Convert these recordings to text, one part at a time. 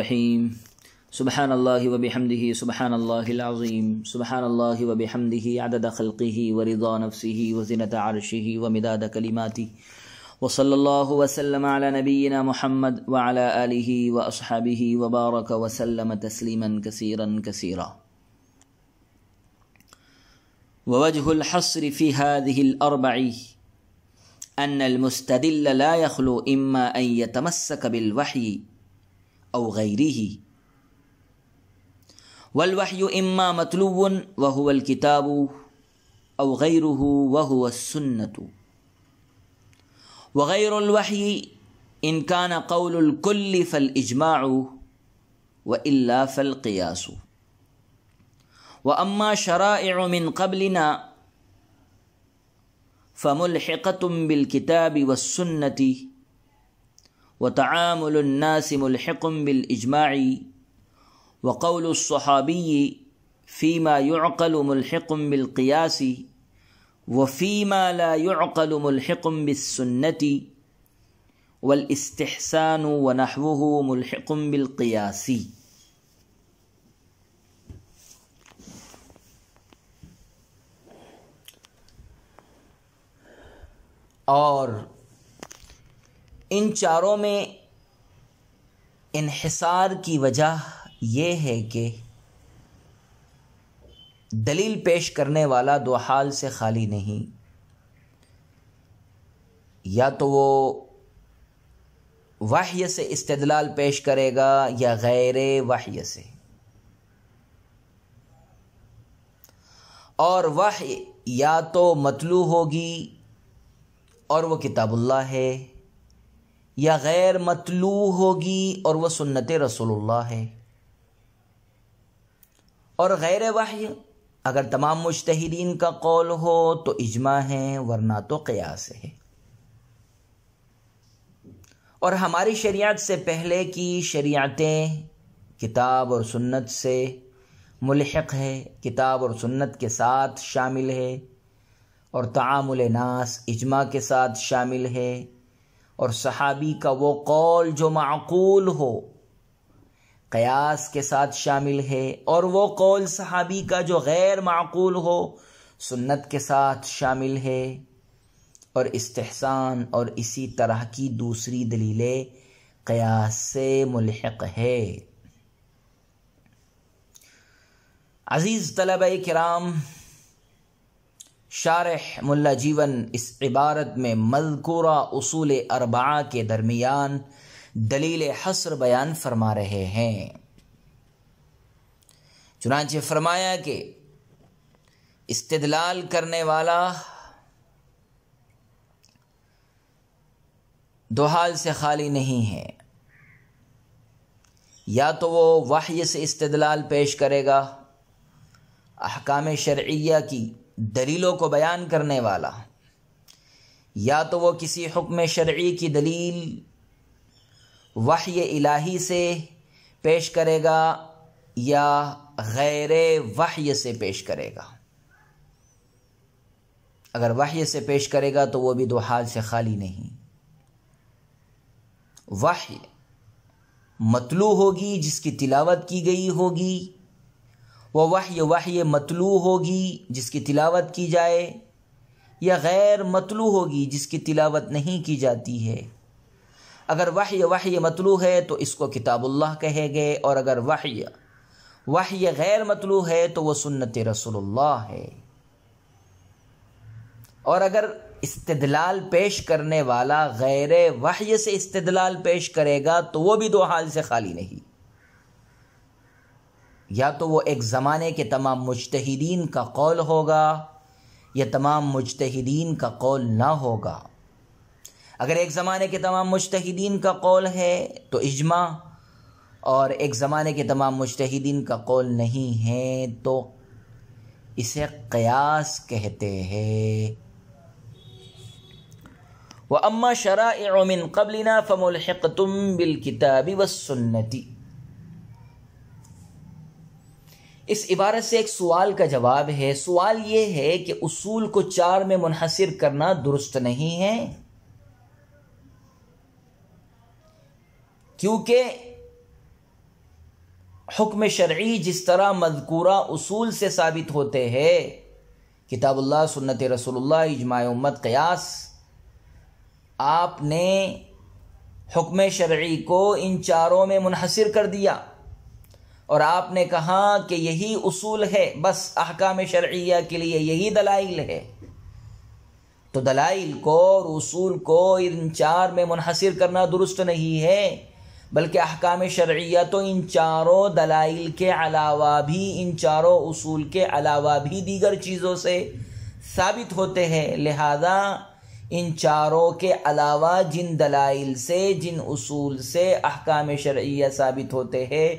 الرحیم سبحان اللہ وبحمدہ سبحان اللہ العظیم سبحان اللہ وبحمدہ عدد خلقہ ورضا نفسہ وزنۃ عرشہ ومداد کلماتہ وصلی اللہ وسلم علی نبینا محمد وعلی آلہ واصحابہ وبارک وسلم تسلیما کثیرا کثیرا. ووجہ الحصر فی هذه الاربع ان المستدل لا يخلو اما ان يتمسك بالوحی او غیرہ والوحی اما متلو وهو الكتاب او غیرہ وهو السنة وغیر الوحی ان كان قول الكل فالاجماع والا فالقیاس. واما شرائع من قبلنا فملحقة بالكتاب والسنة وتعامل الناس ملحق بالإجماع وقول الصحابي فيما يعقل ملحق بالقياس وفيما لا يعقل ملحق بالسنة والاستحسان ونحوه ملحق بالقياس. اور ان چاروں میں انحصار کی وجہ یہ ہے کہ دلیل پیش کرنے والا دو حال سے خالی نہیں، یا تو وہ وحی سے استدلال پیش کرے گا یا غیر وحی سے. اور وحی یا تو متلو ہوگی اور وہ کتاب اللہ ہے، یا غیر متلو ہوگی اور وہ سنت رسول اللہ ہے. اور غیر وحی اگر تمام مجتہدین کا قول ہو تو اجماع ہے، ورنہ تو قیاس ہے. اور ہماری شریعت سے پہلے کی شریعتیں کتاب اور سنت سے ملحق ہے، کتاب اور سنت کے ساتھ شامل ہے، اور تعامل ناس اجماع کے ساتھ شامل ہے. اور صحابی کا وہ قول جو معقول ہو قیاس کے ساتھ شامل ہے، اور وہ قول صحابی کا جو غیر معقول ہو سنت کے ساتھ شامل ہے. اور استحسان اور اسی طرح کی دوسری دلیلیں قیاس سے ملحق ہے. عزیز طلبہ کرام، شارح ملا جیون اس عبارت میں مذکورہ اصول اربعہ کے درمیان دلیل حصر بیان فرما رہے ہیں. چنانچہ فرمایا کہ استدلال کرنے والا دو حال سے خالی نہیں ہے، یا تو وہ وحی سے استدلال پیش کرے گا، احکام شرعیہ کی دلیلوں کو بیان کرنے والا، یا تو وہ کسی حکم شرعی کی دلیل وحی الہی سے پیش کرے گا یا غیر وحی سے پیش کرے گا. اگر وحی سے پیش کرے گا تو وہ بھی دو حال سے خالی نہیں. وحی متلو ہوگی جس کی تلاوت کی گئی ہوگی، وہ وحی متلو ہوگی جس کی تلاوت کی جائے، یا غیر متلو ہوگی جس کی تلاوت نہیں کی جاتی ہے. اگر وحی متلو ہے تو اس کو کتاب اللہ کہے گے، اور اگر وحی غیر متلو ہے تو وہ سنت رسول اللہ ہے. اور اگر استدلال پیش کرنے والا غیر وحی سے استدلال پیش کرے گا تو وہ بھی دو حال سے خالی نہیں. یا تو وہ ایک زمانے کے تمام مجتہدین کا قول ہوگا یا تمام مجتہدین کا قول نہ ہوگا. اگر ایک زمانے کے تمام مجتہدین کا قول ہے تو اجماع، اور ایک زمانے کے تمام مجتہدین کا قول نہیں ہے تو اسے قیاس کہتے ہیں. وَأَمَّا شَرَائِعُ مِن قَبْلِنَا فَمُلْحِقَةٌ بِالْكِتَابِ وَالسُّنَّةِ. اس عبارت سے ایک سوال کا جواب ہے. سوال یہ ہے کہ اصول کو چار میں منحصر کرنا درست نہیں ہے، کیونکہ حکم شرعی جس طرح مذکورہ اصول سے ثابت ہوتے ہیں، کتاب اللہ، سنت رسول اللہ، اجماع امت، قیاس، آپ نے حکم شرعی کو ان چاروں میں منحصر کر دیا اور آپ نے کہا کہ یہی اصول ہے، بس احکام شرعیہ کے لیے یہی دلائل ہے. تو دلائل کو اور اصول کو ان چار میں منحصر کرنا درست نہیں ہے، بلکہ احکام شرعیہ تو ان چاروں دلائل کے علاوہ بھی، ان چاروں اصول کے علاوہ بھی دیگر چیزوں سے ثابت ہوتے ہیں. لہذا ان چاروں کے علاوہ جن دلائل سے، جن اصول سے احکام شرعیہ ثابت ہوتے ہیں،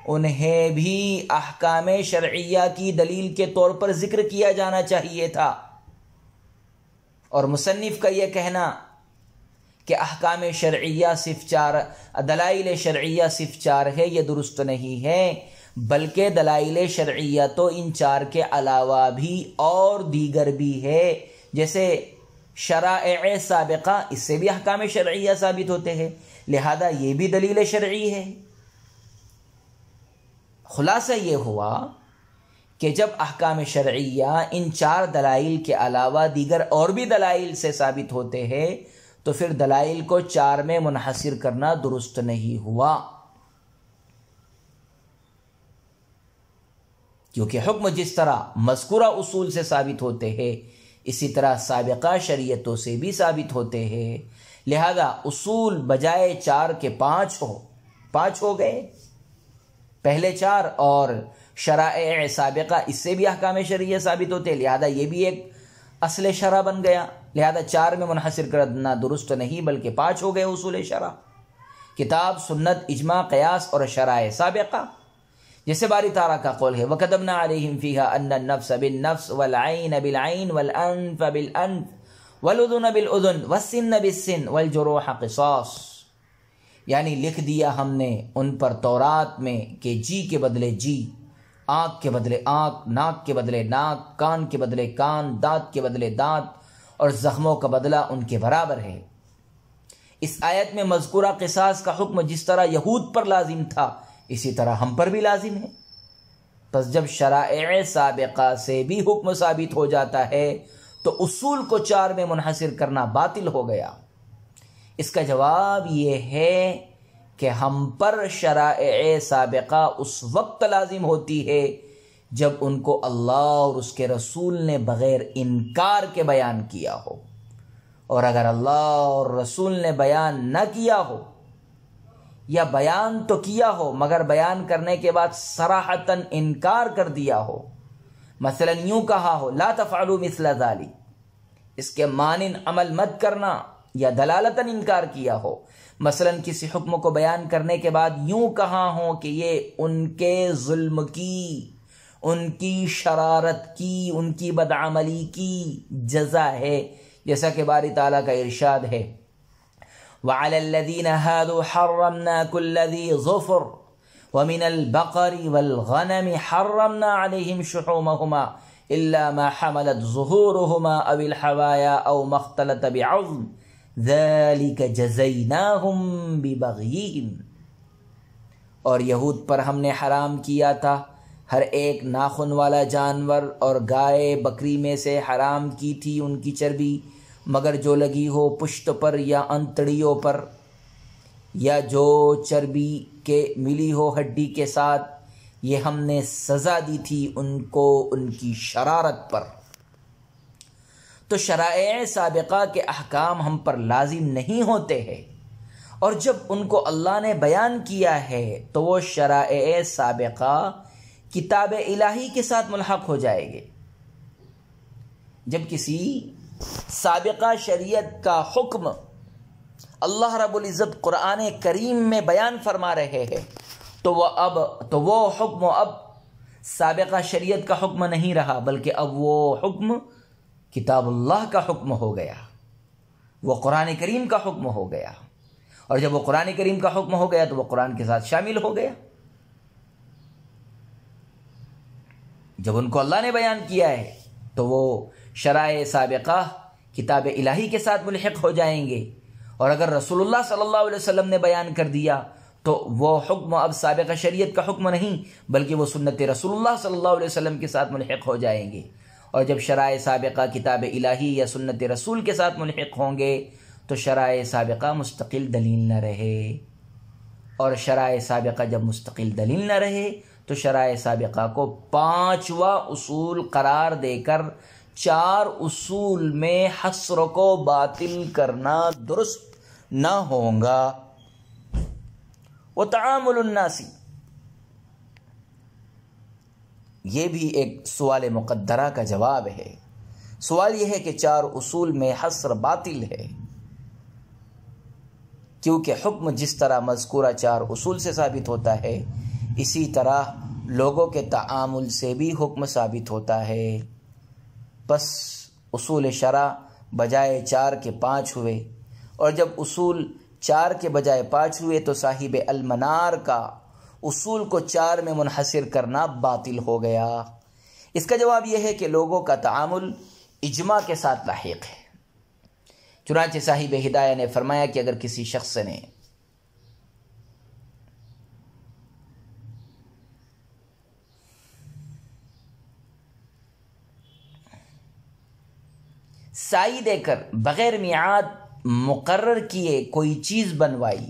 انہیں بھی احکام شرعیہ کی دلیل کے طور پر ذکر کیا جانا چاہیے تھا. اور مصنف کا یہ کہنا کہ احکام شرعیہ صرف چار، دلائل شرعیہ صرف چار ہے، یہ درست نہیں ہے، بلکہ دلائل شرعیہ تو ان چار کے علاوہ بھی اور دیگر بھی ہے، جیسے شرائع سابقہ، اس سے بھی احکام شرعیہ ثابت ہوتے ہیں، لہذا یہ بھی دلیل شرعی ہے. خلاصہ یہ ہوا کہ جب احکام شرعیہ ان چار دلائل کے علاوہ دیگر اور بھی دلائل سے ثابت ہوتے ہیں تو پھر دلائل کو چار میں منحصر کرنا درست نہیں ہوا، کیونکہ حکم جس طرح مذکورہ اصول سے ثابت ہوتے ہیں اسی طرح سابقہ شریعتوں سے بھی ثابت ہوتے ہیں. لہذا اصول بجائے چار کے پانچ ہو گئے، پہلے چار، اور شرائع سابقہ اس سے بھی احکام شرعیہ ثابت ہوتے ہیں، لہذا یہ بھی ایک اصل شرع بن گیا. لہذا چار میں منحصر کرنا درست نہیں بلکہ پانچ ہو گئے اصول شرع، کتاب، سنت، اجماع، قیاس اور شرائع سابقہ. جیسے باری تعالیٰ کا قول ہے وَكَتَبْنَا عَلَيْهِمْ فِيهَا أَنَّ النَّفْسَ بِالنَّفْسِ وَالْعَيْنَ بِالْعَيْنِ وَالْأَنْفَ بِالْأَنْفِ وَالْأُذُنَ بِالْأُذُنِ وَالسِّنَّ بِالسِّنِّ وَالْجُرُوحَ قِصَاص، یعنی لکھ دیا ہم نے ان پر تورات میں کہ جی کے بدلے جی، آنکھ کے بدلے آنکھ، ناک کے بدلے ناک، کان کے بدلے کان، دانت کے بدلے دانت، اور زخموں کا بدلہ ان کے برابر ہے. اس آیت میں مذکورہ قصاص کا حکم جس طرح یہود پر لازم تھا اسی طرح ہم پر بھی لازم ہے. پس جب شرائع سابقہ سے بھی حکم ثابت ہو جاتا ہے تو اصول کو چار میں منحصر کرنا باطل ہو گیا. اس کا جواب یہ ہے کہ ہم پر شرائع سابقہ اس وقت لازم ہوتی ہے جب ان کو اللہ اور اس کے رسول نے بغیر انکار کے بیان کیا ہو، اور اگر اللہ اور رسول نے بیان نہ کیا ہو یا بیان تو کیا ہو مگر بیان کرنے کے بعد صراحتاً انکار کر دیا ہو، مثلا یوں کہا ہو لا تفعلوا مثل ذلک، اس کے مانند عمل مت کرنا، یا دلالتاً انکار کیا ہو، مثلا کسی حکم کو بیان کرنے کے بعد یوں کہا ہو کہ یہ ان کے ظلم کی، ان کی شرارت کی، ان کی بدعملی کی جزا ہے، جیسا کہ باری تعالیٰ کا ارشاد ہے وَعَلَى الَّذِينَ هَادُوا حَرَّمْنَا كُلَّ ذِي ظُفُرٍ وَمِنَ الْبَقَرِ وَالْغَنَمِ حَرَّمْنَا عَلَيْهِمْ شُحُومَهُمَا إِلَّا مَا حَمَلَتْ ظُهُورُهُمَا أَوِ الْحَوَايَا أَوْ مَا اخْتَلَطَ بِعَظْمٍ ذَلِكَ جَزَيْنَاهُمْ بِبَغْيِهِمْ، اور یہود پر ہم نے حرام کیا تھا ہر ایک ناخن والا جانور اور گائے بکری میں سے حرام کی تھی ان کی چربی، مگر جو لگی ہو پشت پر یا انتڑیوں پر، یا جو چربی کے ملی ہو ہڈی کے ساتھ، یہ ہم نے سزا دی تھی ان کو ان کی شرارت پر. تو شرائع سابقہ کے احکام ہم پر لازم نہیں ہوتے ہیں، اور جب ان کو اللہ نے بیان کیا ہے تو وہ شرائع سابقہ کتاب الہی کے ساتھ ملحق ہو جائے گے. جب کسی سابقہ شریعت کا حکم اللہ رب العزت قرآن کریم میں بیان فرما رہے ہیں تو وہ حکم اب سابقہ شریعت کا حکم نہیں رہا، بلکہ اب وہ حکم کتاب اللہ کا حکم ہو گیا، وہ قرآن کریم کا حکم ہو گیا، اور جب وہ قرآن کریم کا حکم ہو گیا تو وہ قرآن کے ساتھ شامل ہو گیا. جب ان کو اللہ نے بیان کیا ہے تو وہ شرائع سابقہ کتاب الہی کے ساتھ ملحق ہو جائیں گے، اور اگر رسول اللہ صلی اللہ علیہ وسلم نے بیان کر دیا تو وہ حکم اب سابقہ شریعت کا حکم نہیں بلکہ وہ سنت رسول اللہ صلی اللہ علیہ وسلم کے ساتھ ملحق ہو جائیں گے. اور جب شرائع سابقہ کتاب الہی یا سنت رسول کے ساتھ ملحق ہوں گے تو شرائع سابقہ مستقل دلیل نہ رہے، اور شرائع سابقہ جب مستقل دلیل نہ رہے تو شرائع سابقہ کو 5واں اصول قرار دے کر 4 اصول میں حصر کو باطل کرنا درست نہ ہوگا. وتعامل الناس، یہ بھی ایک سوال مقدرہ کا جواب ہے. سوال یہ ہے کہ 4 اصول میں حصر باطل ہے، کیونکہ حکم جس طرح مذکورہ 4 اصول سے ثابت ہوتا ہے اسی طرح لوگوں کے تعامل سے بھی حکم ثابت ہوتا ہے. پس اصول شرع بجائے 4 کے 5 ہوئے، اور جب اصول 4 کے بجائے 5 ہوئے تو صاحب المنار کا اصول کو 4 میں منحصر کرنا باطل ہو گیا. اس کا جواب یہ ہے کہ لوگوں کا تعامل اجماع کے ساتھ لاحق ہے. چنانچہ صاحب ہدایہ نے فرمایا کہ اگر کسی شخص نے سائی دے کر بغیر میعاد مقرر کیے کوئی چیز بنوائی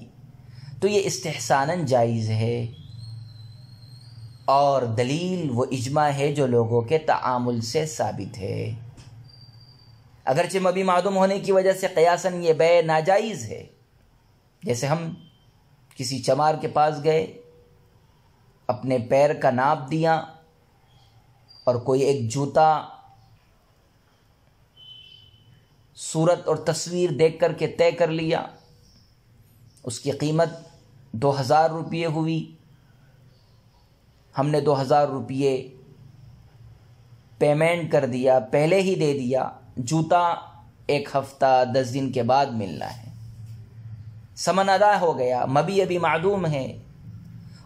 تو یہ استحساناً جائز ہے، اور دلیل وہ اجماع ہے جو لوگوں کے تعامل سے ثابت ہے. اگرچہ مبی معدوم ہونے کی وجہ سے قیاساً یہ بیع ناجائز ہے. جیسے ہم کسی چمار کے پاس گئے، اپنے پیر کا ناپ دیا اور کوئی ایک جوتا صورت اور تصویر دیکھ کر کے طے کر لیا، اس کی قیمت 2000 روپیے ہوئی. ہم نے 2000 روپیے پیمنٹ کر دیا، پہلے ہی دے دیا. جوتا 1 ہفتہ 10 دن کے بعد ملنا ہے، ثمن ادا ہو گیا. مبی ابھی معدوم ہے،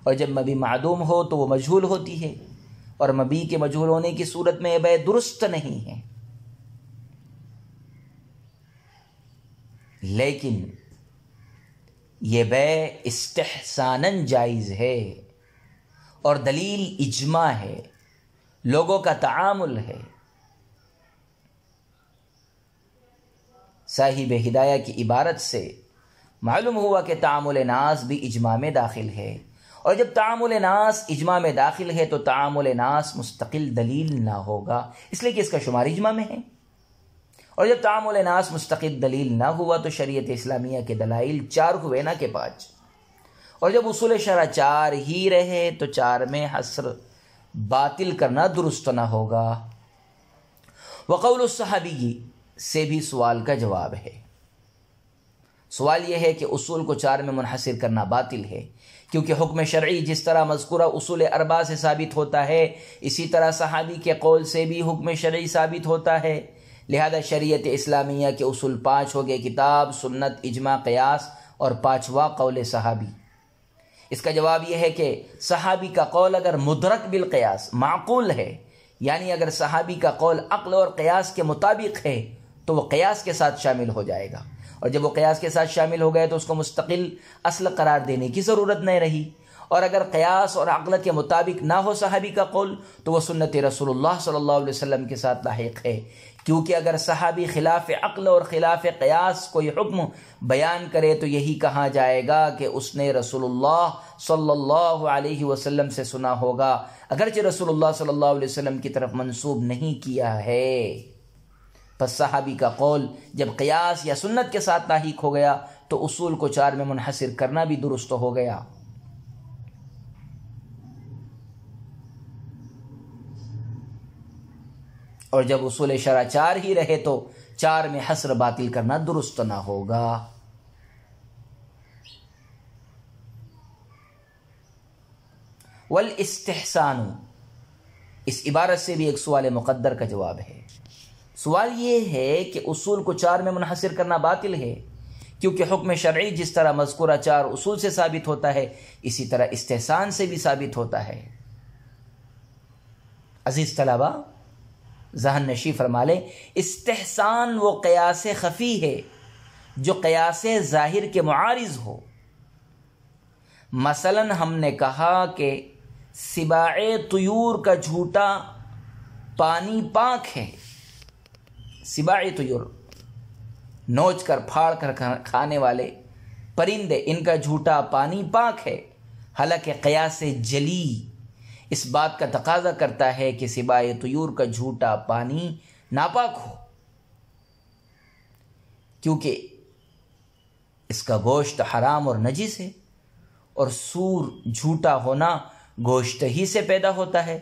اور جب مبی معدوم ہو تو وہ مجہول ہوتی ہے، اور مبی کے مجہول ہونے کی صورت میں یہ بیع درست نہیں ہے. لیکن یہ بیع استحساناً جائز ہے، اور دلیل اجماع ہے، لوگوں کا تعامل ہے. صاحب ہدایہ کی عبارت سے معلوم ہوا کہ تعامل ناس بھی اجماع میں داخل ہے، اور جب تعامل ناس اجماع میں داخل ہے تو تعامل ناس مستقل دلیل نہ ہوگا، اس لیے کہ اس کا شمار اجماع میں ہے. اور جب تعامل ناس مستقل دلیل نہ ہوا تو شریعت اسلامیہ کے دلائل 4 ہوئے نہ کہ 5. اور جب اصول شرع 4 ہی رہے تو 4 میں حصر باطل کرنا درست نہ ہوگا. وقول الصحابی سے بھی سوال کا جواب ہے. سوال یہ ہے کہ اصول کو 4 میں منحصر کرنا باطل ہے، کیونکہ حکم شرعی جس طرح مذکورہ اصول 4 سے ثابت ہوتا ہے اسی طرح صحابی کے قول سے بھی حکم شرعی ثابت ہوتا ہے. لہذا شریعت اسلامیہ کے اصول 5 ہو گئے: کتاب، سنت، اجماع، قیاس، اور 5واں قول صحابی. اس کا جواب یہ ہے کہ صحابی کا قول اگر مدرک بالقیاس معقول ہے، یعنی اگر صحابی کا قول عقل اور قیاس کے مطابق ہے تو وہ قیاس کے ساتھ شامل ہو جائے گا، اور جب وہ قیاس کے ساتھ شامل ہو گئے تو اس کو مستقل اصل قرار دینے کی ضرورت نہیں رہی. اور اگر قیاس اور عقل کے مطابق نہ ہو صحابی کا قول تو وہ سنت رسول اللہ صلی اللہ علیہ وسلم کے ساتھ لاحق ہے، کیونکہ اگر صحابی خلاف عقل اور خلاف قیاس کوئی حکم بیان کرے تو یہی کہا جائے گا کہ اس نے رسول اللہ صلی اللہ علیہ وسلم سے سنا ہوگا، اگرچہ رسول اللہ صلی اللہ علیہ وسلم کی طرف منسوب نہیں کیا ہے. پس صحابی کا قول جب قیاس یا سنت کے ساتھ لاحق ہو گیا تو اصول کو 4 میں منحصر کرنا بھی درست ہو گیا. اور جب اصول شرع 4 ہی رہے تو 4 میں حصر باطل کرنا درست نہ ہوگا. والاستحسان، اس عبارت سے بھی ایک سوال مقدر کا جواب ہے. سوال یہ ہے کہ اصول کو 4 میں منحصر کرنا باطل ہے، کیونکہ حکم شرعی جس طرح مذکورہ 4 اصول سے ثابت ہوتا ہے اسی طرح استحسان سے بھی ثابت ہوتا ہے. عزیز طلبہ ذہن نشی فرما لیں، استحسان وہ قیاس خفی ہے جو قیاس ظاہر کے معارض ہو. مثلاً ہم نے کہا کہ سباع طیور کا جھوٹا پانی پاک ہے. سباع طیور نوچ کر پھاڑ کر کھانے والے پرندے، ان کا جھوٹا پانی پاک ہے. حالانکہ قیاس جلی اس بات کا تقاضا کرتا ہے کہ سباع طیور کا جھوٹا پانی ناپاک ہو، کیونکہ اس کا گوشت حرام اور نجس ہے، اور سور جھوٹا ہونا گوشت ہی سے پیدا ہوتا ہے.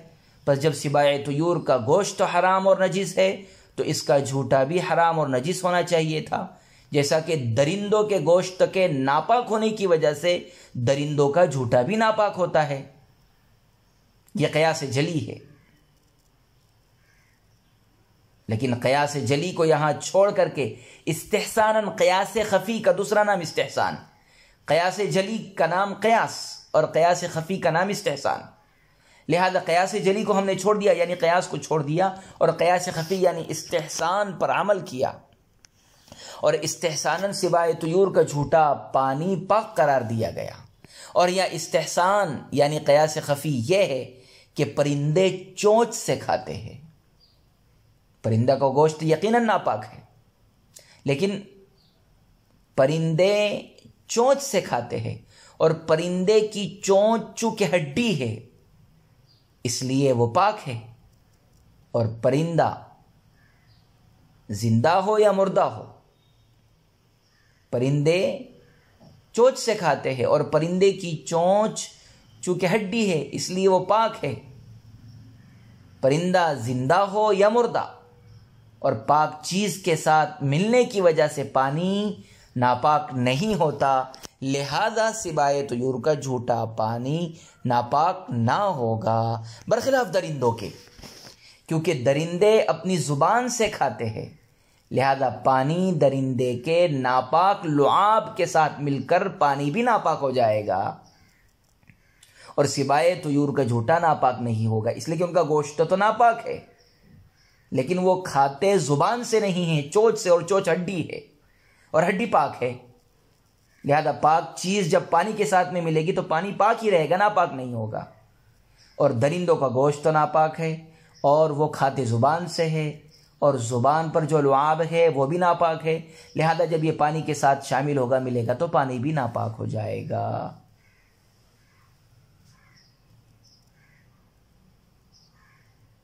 پس جب سباع طیور کا گوشت حرام اور نجس ہے تو اس کا جھوٹا بھی حرام اور نجس ہونا چاہیے تھا، جیسا کہ درندوں کے گوشت کے ناپاک ہونے کی وجہ سے درندوں کا جھوٹا بھی ناپاک ہوتا ہے. یہ قیاس جلی ہے. لیکن قیاس جلی کو یہاں چھوڑ کر کے استحساناً قیاس خفی کا دوسرا نام استحسان، قیاس جلی کا نام قیاس اور قیاس خفی کا نام استحسان. لہذا قیاس جلی کو ہم نے چھوڑ دیا، یعنی قیاس کو چھوڑ دیا، اور قیاس خفی یعنی استحسان پر عمل کیا، اور استحساناً سباع طیور کا جھوٹا پانی پاک قرار دیا گیا. اور یا استحسان یعنی قیاس خفی یہ ہے کہ پرندے چونچ سے کھاتے ہیں. پرندہ کا گوشت یقیناً ناپاک ہے، لیکن پرندے چونچ سے کھاتے ہیں، اور پرندے کی چونچ چونکہ ہڈی ہے اس لیے وہ پاک ہے. اور پرندہ زندہ ہو یا مردہ ہو، پرندے چونچ سے کھاتے ہیں، اور پرندے کی چونچ چونکہ ہڈی ہے اس لیے وہ پاک ہے. پرندہ زندہ ہو یا مردہ، اور پاک چیز کے ساتھ ملنے کی وجہ سے پانی ناپاک نہیں ہوتا. لہذا سباع طیور کا جھوٹا پانی ناپاک نہ ہوگا، برخلاف درندوں کے، کیونکہ درندے اپنی زبان سے کھاتے ہیں. لہذا پانی درندے کے ناپاک لعاب کے ساتھ مل کر پانی بھی ناپاک ہو جائے گا، اور سباع طیور کا جھوٹا ناپاک نہیں ہوگا، اس لیے کہ ان کا گوشت تو ناپاک ہے، لیکن وہ کھاتے زبان سے نہیں ہیں، چونچ سے، اور چونچ ہڈی ہے اور ہڈی پاک ہے. لہذا پاک چیز جب پانی کے ساتھ میں ملے گی تو پانی پاک ہی رہے گا، ناپاک نہیں ہوگا. اور درندوں کا گوشت تو ناپاک ہے، اور وہ کھاتے زبان سے ہے، اور زبان پر جو لعاب ہے وہ بھی ناپاک ہے. لہذا جب یہ پانی کے ساتھ شامل ہوگا، ملے گا، تو پانی بھی ناپاک ہو جائے گا.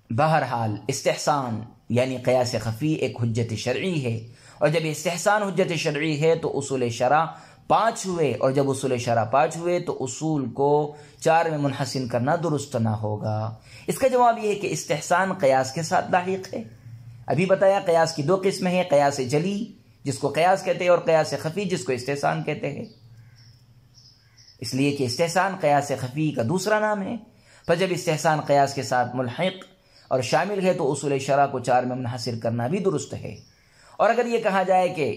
بہرحال استحسان یعنی قیاس خفی ایک حجت شرعی ہے، اور جب استحسان حجت شرعی ہے تو اصول شرع 5 ہوئے، اور جب اصول شرع 5 ہوئے تو اصول کو 4 میں منحصر کرنا درست نہ ہوگا. اس کا جواب یہ ہے کہ استحسان قیاس کے ساتھ لاحق ہے. ابھی بتایا قیاس کی 2 قسمیں ہیں، قیاس جلی جس کو قیاس کہتے ہیں، اور قیاس خفی جس کو استحسان کہتے ہیں، اس لیے کہ استحسان قیاس خفی کا دوسرا نام ہے. پر جب استحسان قیاس کے ساتھ ملحق اور شامل ہے تو اصول شرع کو 4 میں منحصر کرنا بھی درست ہے. اور اگر یہ کہا جائے کہ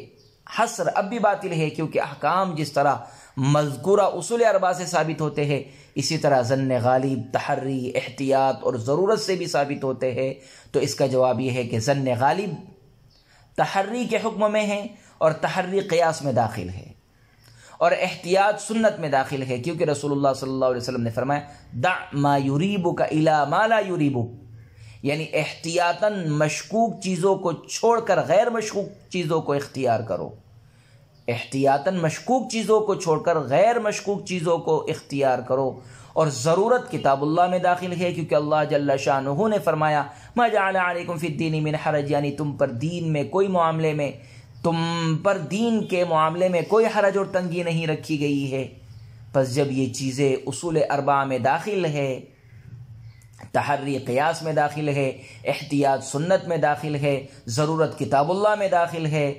حصر اب بھی باطل ہے، کیونکہ احکام جس طرح مذکورہ اصول 4 سے ثابت ہوتے ہیں، اسی طرح ظن غالب، تحری، احتیاط اور ضرورت سے بھی ثابت ہوتے ہیں، تو اس کا جواب یہ ہے کہ ظن غالب تحری کے حکم میں ہے، اور تحری قیاس میں داخل ہے، اور احتیاط سنت میں داخل ہے، کیونکہ رسول اللہ صلی اللہ علیہ وسلم نے فرمایا دع ما یریبک الی ما لا یریبک، یعنی احتیاطاً مشکوک چیزوں کو چھوڑ کر غیر مشکوک چیزوں کو اختیار کرو. احتیاطاً مشکوک چیزوں کو چھوڑ کر غیر مشکوک چیزوں کو اختیار کرو. اور ضرورت کتاب اللہ میں داخل ہے، کیونکہ اللہ جل شانہ نے فرمایا ما جعل علیکم فی الدین من حرج، یعنی تم پر دین کے معاملے میں کوئی حرج اور تنگی نہیں رکھی گئی ہے. پس جب یہ چیزیں اصول 4 میں داخل ہے، تحری قیاس میں داخل ہے، احتیاط سنت میں داخل ہے، ضرورت کتاب اللہ میں داخل ہے،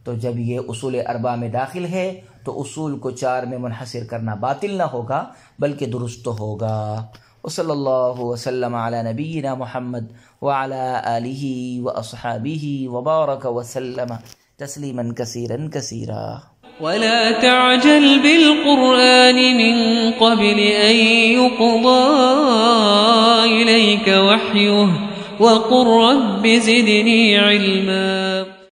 تو جب یہ اصول 4 میں داخل ہے تو اصول کو 4 میں منحصر کرنا باطل نہ ہوگا بلکہ درست ہوگا. وصلی اللہ وسلم علی نبینا محمد وعلی آلہ واصحابہ وبارک وسلم تسلیما کثیرا کثیرا. ولا تعجل بالقرآن من قبل أن يقضى إليك وحيه وقل رب زدني علما.